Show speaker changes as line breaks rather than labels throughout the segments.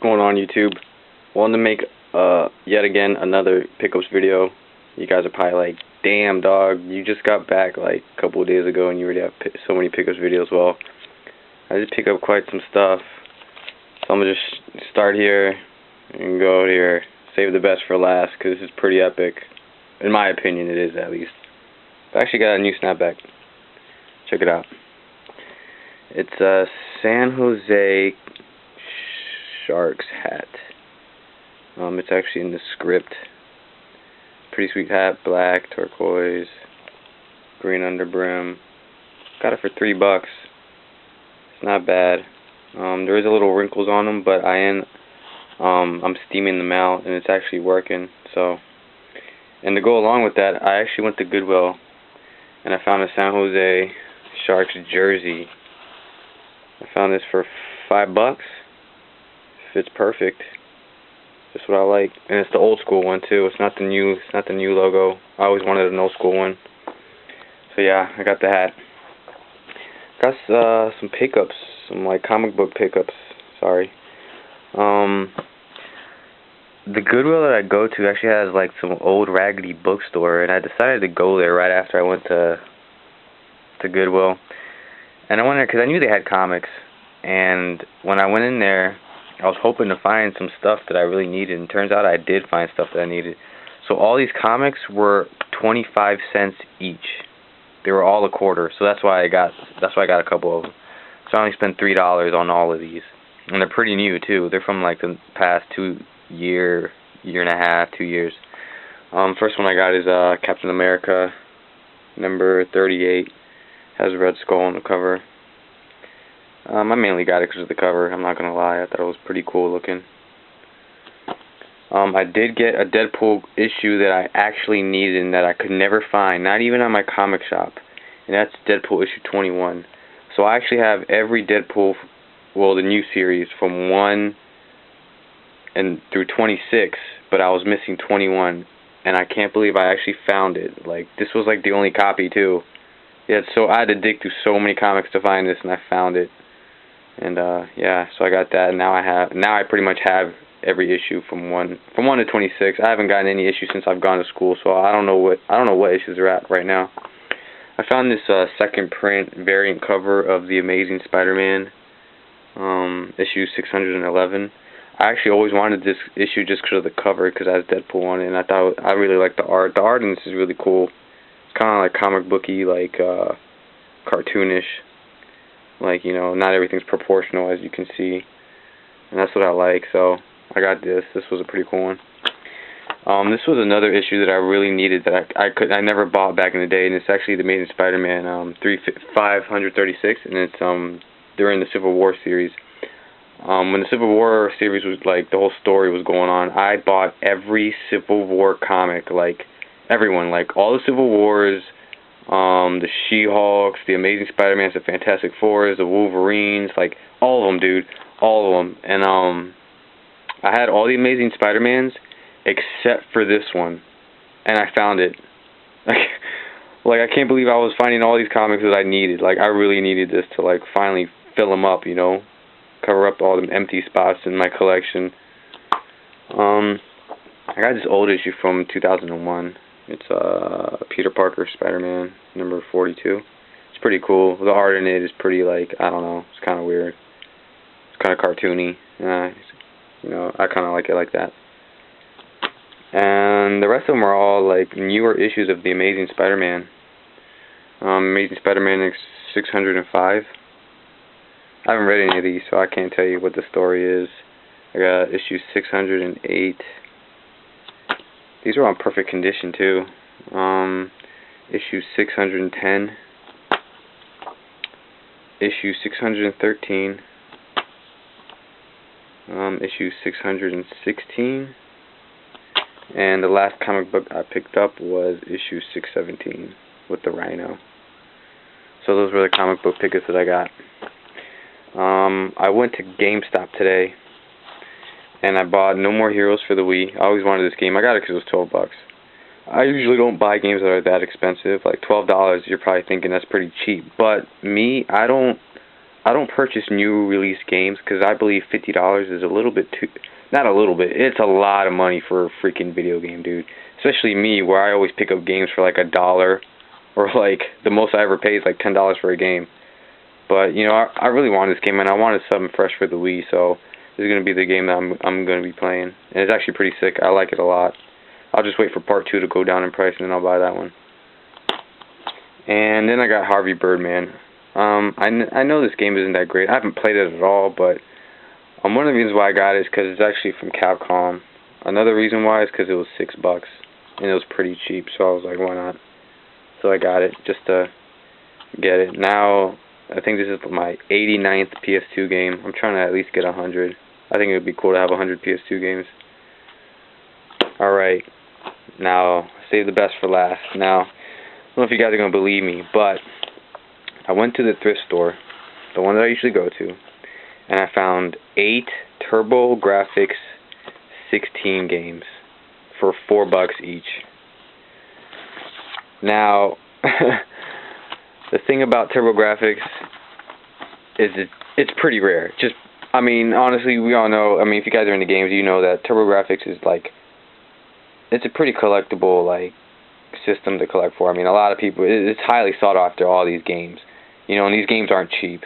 going on, YouTube? Wanted to make yet again another pickups video. You guys are probably like, damn dog, you just got back like a couple of days ago and you already have so many pickups videos. Well, I just pick up quite some stuff, so I'm gonna just start here and go here, save the best for last, because this is pretty epic. In my opinion, it is, at least. I actually got a new snapback. Check it out. It's a San Jose Sharks hat. It's actually in the script. Pretty sweet hat, black, turquoise, green underbrim. Got it for $3. It's not bad. There is a little wrinkles on them, but I'm steaming them out, and it's actually working. So, and to go along with that, I actually went to Goodwill, and I found a San Jose Sharks jersey. I found this for $5. Fits perfect. Just what I like, and it's the old school one too. It's not the new logo. I always wanted an old school one. So yeah, I got the hat. Got some pickups, some like comic book pickups. Sorry. The Goodwill that I go to actually has like some old raggedy bookstore, and I decided to go there right after I went to Goodwill. And I went there because I knew they had comics, and when I went in there, I was hoping to find some stuff that I really needed, and turns out I did find stuff that I needed. So all these comics were 25 cents each. They were all a quarter, so that's why I got a couple of them. So I only spent $3 on all of these, and they're pretty new too. They're from like the past year and a half, 2 years. First one I got is Captain America, number 38. Has a red skull on the cover. I mainly got it because of the cover. I'm not gonna lie, I thought it was pretty cool looking. I did get a Deadpool issue that I actually needed and that I could never find, not even on my comic shop, and that's Deadpool issue 21. So I actually have every Deadpool, well, the new series from 1 and through 26, but I was missing 21, and I can't believe I actually found it. Like, this was like the only copy too. Yeah, so I had to dig through so many comics to find this, and I found it. And yeah, so I got that, and now I pretty much have every issue from 1 to 26. I haven't gotten any issues since I've gone to school, so I don't know what issues are at right now. I found this second print variant cover of The Amazing Spider-Man, issue 611. I actually always wanted this issue just because of the cover, because it has Deadpool on it, and I really like the art. The art in this is really cool. It's kind of like comic booky, like cartoonish. Like, you know, not everything's proportional, as you can see, and that's what I like. So I got this. This was a pretty cool one. This was another issue that I really needed that I never bought back in the day, and it's actually The Amazing Spider-Man 536, and it's during the Civil War series. When the Civil War series was like the whole story was going on, I bought every Civil War comic, like everyone, like all the Civil Wars. The She-Hulks, the Amazing Spider-Man, the Fantastic Fours, the Wolverines, like all of them, dude, all of them. And I had all the Amazing Spider-Mans except for this one, and I found it. Like I can't believe I was finding all these comics that I needed. Like I really needed this to like finally fill them up, you know, cover up all the empty spots in my collection. I got this old issue from 2001. It's Peter Parker Spider-Man number 42. It's pretty cool. The art in it is pretty, like, I don't know, it's kind of weird. It's kind of cartoony. You know, I kind of like it like that. And the rest of them are all like newer issues of The Amazing Spider-Man. Amazing Spider-Man 605. I haven't read any of these, so I can't tell you what the story is. I got issue 608. These are on perfect condition too. Issue 610, issue 613, issue 616, and the last comic book I picked up was issue 617 with the Rhino. So those were the comic book pickups that I got. I went to GameStop today, and I bought No More Heroes for the Wii. I always wanted this game. I got it because it was $12. I usually don't buy games that are that expensive. Like $12, you're probably thinking that's pretty cheap. But me, I don't I don't purchase new release games because I believe $50 is a little bit too, not a little bit, it's a lot of money for a freaking video game, dude. Especially me, where I always pick up games for like $1, or like the most I ever paid is like $10 for a game. But you know, I really wanted this game, and I wanted something fresh for the Wii, so this is gonna be the game that I'm gonna be playing, and it's actually pretty sick. I like it a lot. I'll just wait for part 2 to go down in price, and then I'll buy that one. And then I got Harvey Birdman. I know this game isn't that great. I haven't played it at all, but one of the reasons why I got it is because it's actually from Capcom. Another reason why is because it was $6, and it was pretty cheap, so I was like, why not? So I got it, just to get it. Now, I think this is my 89th PS2 game. I'm trying to at least get 100. I think it would be cool to have 100 PS2 games. Alright, now, save the best for last. Now, I don't know if you guys are going to believe me, but I went to the thrift store, the one that I usually go to, and I found 8 TurboGrafx 16 games for $4 each. Now, the thing about TurboGrafx is it's pretty rare. Just, I mean, honestly, we all know, I mean, if you guys are into games, you know that TurboGrafx is like, it's a pretty collectible, like, system to collect for. I mean, a lot of people, it's highly sought after, all these games. You know, and these games aren't cheap.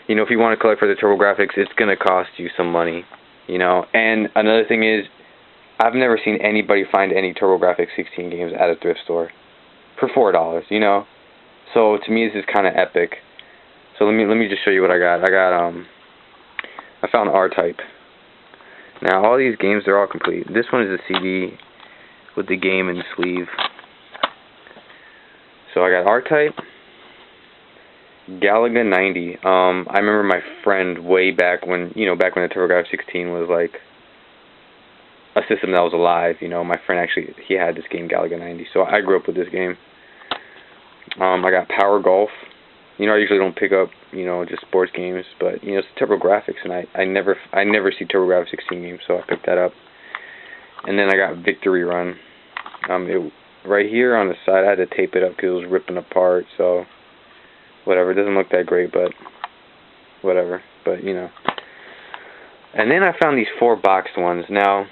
You know, if you want to collect for the TurboGrafx, it's going to cost you some money. You know, and another thing is, I've never seen anybody find any TurboGrafx 16 games at a thrift store for $4, you know. So to me, this is kind of epic. So let me just show you what I got. I found R-Type. Now all these games, they're all complete. This one is a CD with the game in the sleeve. So I got R-Type, Galaga 90. I remember my friend way back when, you know, back when the TurboGrafx 16 was like a system that was alive. You know, my friend actually, he had this game, Galaga 90. So I grew up with this game. I got Power Golf. You know, I usually don't pick up, you know, just sports games, but you know, it's TurboGrafx, and I never see TurboGrafx 16 games, so I picked that up. And then I got Victory Run. Right here on the side, I had to tape it up because it was ripping apart. So whatever, it doesn't look that great, but whatever. But you know. And then I found these 4 boxed ones. Now,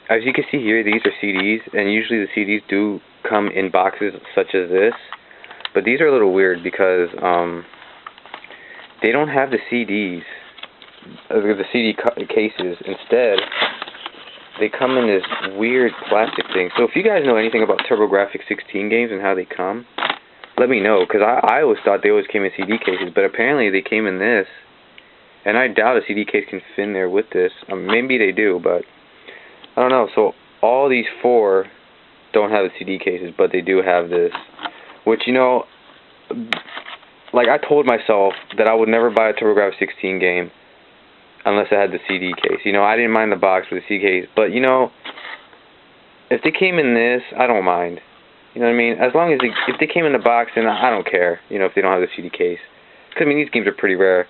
as you can see here, these are CDs, and usually the CDs do come in boxes such as this. But these are a little weird because they don't have the CDs, the CD cases. Instead, they come in this weird plastic thing. So if you guys know anything about TurboGrafx 16 games and how they come, let me know, because I always thought they always came in CD cases, but apparently they came in this, and I doubt a CD case can fit in there with this. Maybe they do, but I don't know. So all these 4 don't have the CD cases, but they do have this. Which, you know, like I told myself that I would never buy a TurboGrafx 16 game unless it had the CD case. You know, I didn't mind the box with the CD case, but you know, if they came in this, I don't mind. You know what I mean? As long as if they came in the box, then I don't care. You know, if they don't have the CD case, because I mean these games are pretty rare.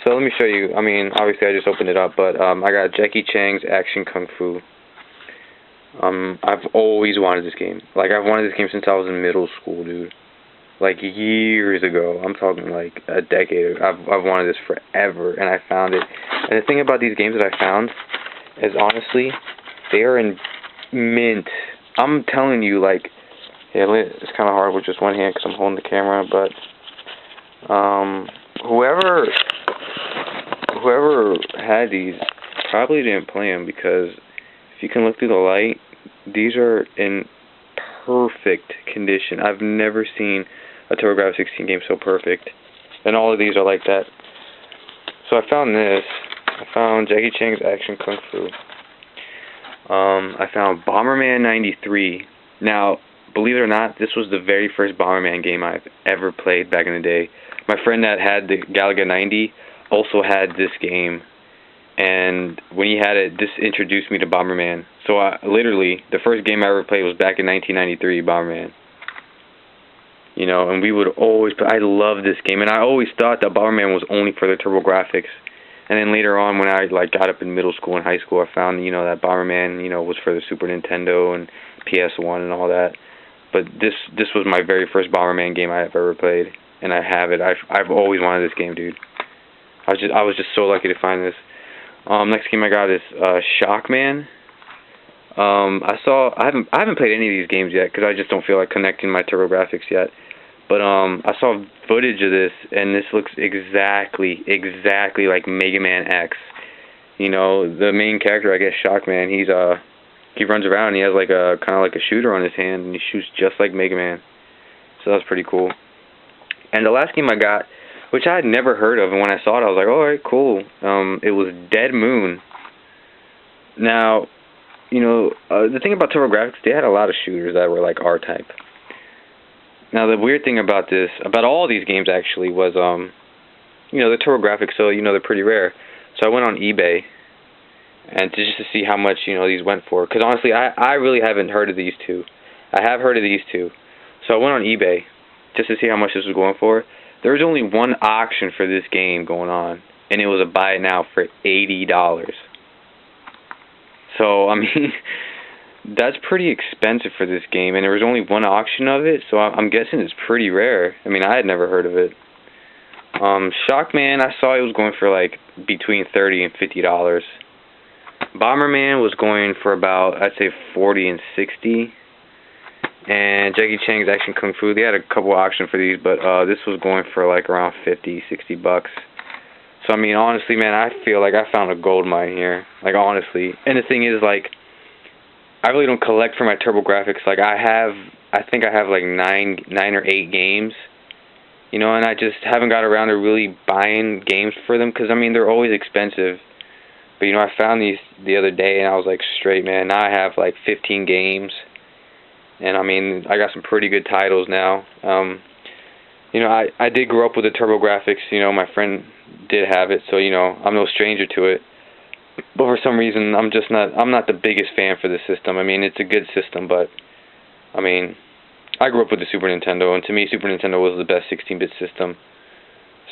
So let me show you. I mean, obviously I just opened it up, but I got Jackie Chan's Action Kung Fu. I've always wanted this game. Like, I've wanted this game since I was in middle school, dude. Like, years ago. I'm talking, like, a decade ago. I've wanted this forever, and I found it. And the thing about these games that I found is, honestly, they are in mint. I'm telling you, like, yeah, it's kind of hard with just one hand because I'm holding the camera, but whoever had these probably didn't play them, because if you can look through the light, these are in perfect condition. I've never seen a TurboGrafx 16 game so perfect, and all of these are like that. So I found this. I found Jackie Chan's Action Kung Fu. I found Bomberman 93. Now, believe it or not, this was the very first Bomberman game I've ever played back in the day. My friend that had the Galaga 90 also had this game, and when he had it, this introduced me to Bomberman. So literally, the first game I ever played was back in 1993, Bomberman. You know, and we would always play. I love this game, and I always thought that Bomberman was only for the TurboGrafx. And then later on, when I like got up in middle school and high school, I found, you know, that Bomberman, you know, was for the Super Nintendo and PS1 and all that. But this was my very first Bomberman game I have ever played. and I have it. I've always wanted this game, dude. I was just so lucky to find this. Next game I got is Shockman. I haven't played any of these games yet because I just don't feel like connecting my TurboGrafx yet. But I saw footage of this, and this looks exactly like Mega Man X. You know, the main character, I guess, Shockman. He runs around and he has like a kind of like a shooter on his hand, and he shoots just like Mega Man. So that's pretty cool. And the last game I got, which I had never heard of, and when I saw it, I was like, alright, cool. It was Dead Moon. Now, you know, the thing about TurboGrafx, they had a lot of shooters that were like R-type. Now, the weird thing about all these games actually was, you know, the TurboGrafx, so, you know, they're pretty rare. So I went on eBay and just to see how much, you know, these went for. Because honestly, I really haven't heard of these two. I have heard of these two. So I went on eBay just to see how much this was going for. There was only one auction for this game going on, and it was a buy it now for $80. So, I mean, that's pretty expensive for this game, and there was only one auction of it, so I'm guessing it's pretty rare. I mean, I had never heard of it. Shockman, I saw it was going for like between $30 and $50. Bomberman was going for about, I'd say, $40 and $60. And Jackie Chan's Action Kung Fu, they had a couple auctions for these, but this was going for like around $50, $60. So I mean, honestly, man, I feel like I found a gold mine here. Like, honestly. And the thing is, like, I really don't collect for my TurboGrafx. Like, I think I have like nine or 8 games. You know, and I just haven't got around to really buying games for them, because I mean, they're always expensive. But you know, I found these the other day, and I was like, straight, man. Now I have like 15 games. And I mean, I got some pretty good titles now. You know, I did grow up with the TurboGrafx. You know, my friend did have it, so you know, I'm no stranger to it. But for some reason, I'm not the biggest fan for the system. I mean, it's a good system, but I mean, I grew up with the Super Nintendo, and to me, Super Nintendo was the best 16-bit system.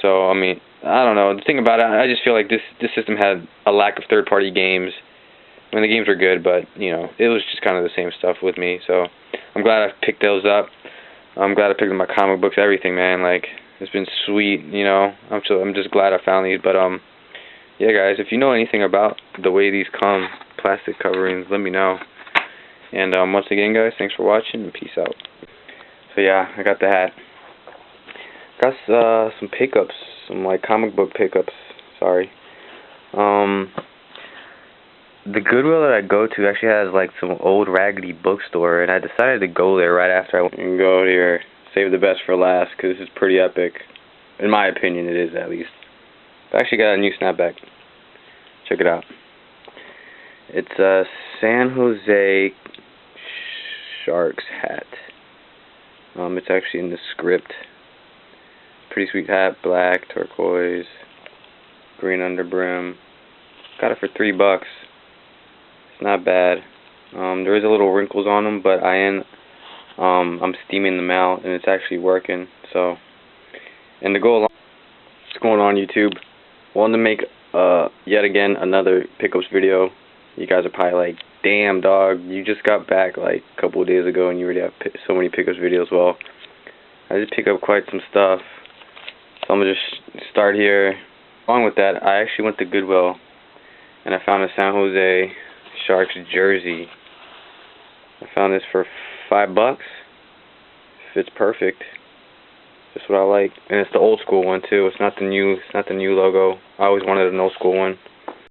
So I mean, I don't know. The thing about it, I just feel like this system had a lack of third-party games. I mean, the games were good, but you know, it was just kind of the same stuff with me. So I'm glad I picked those up. I'm glad I picked up my comic books, everything, man. Like, it's been sweet, you know. I'm just glad I found these. But yeah, guys, if you know anything about the way these come, plastic coverings, let me know. And once again, guys, thanks for watching, and peace out. So yeah, I got the hat. Got some pickups, some like comic book pickups. Sorry. The Goodwill that I go to actually has like some old raggedy bookstore, and I decided to go there right after I went and go here. Save the best for last, because this is pretty epic. In my opinion, it is, at least. I actually got a new Snapback. Check it out. It's a San Jose Sharks hat. It's actually in the script. Pretty sweet hat, black, turquoise, green underbrim. Got it for $3. It's not bad. There is a little wrinkles on them, but I'm steaming them out, and it's actually working. So, and to go along, what's going on YouTube? Wanted to make yet again another pickups video. You guys are probably like, damn dog, you just got back like a couple of days ago, and you already have so many pickups videos. Well, I just pick up quite some stuff, so I'm gonna just start here. Along with that, I actually went to Goodwill, and I found a San Jose Sharks jersey. I found this for $5. Fits perfect. Just what I like, and it's the old school one too. It's not the new logo. I always wanted an old school one.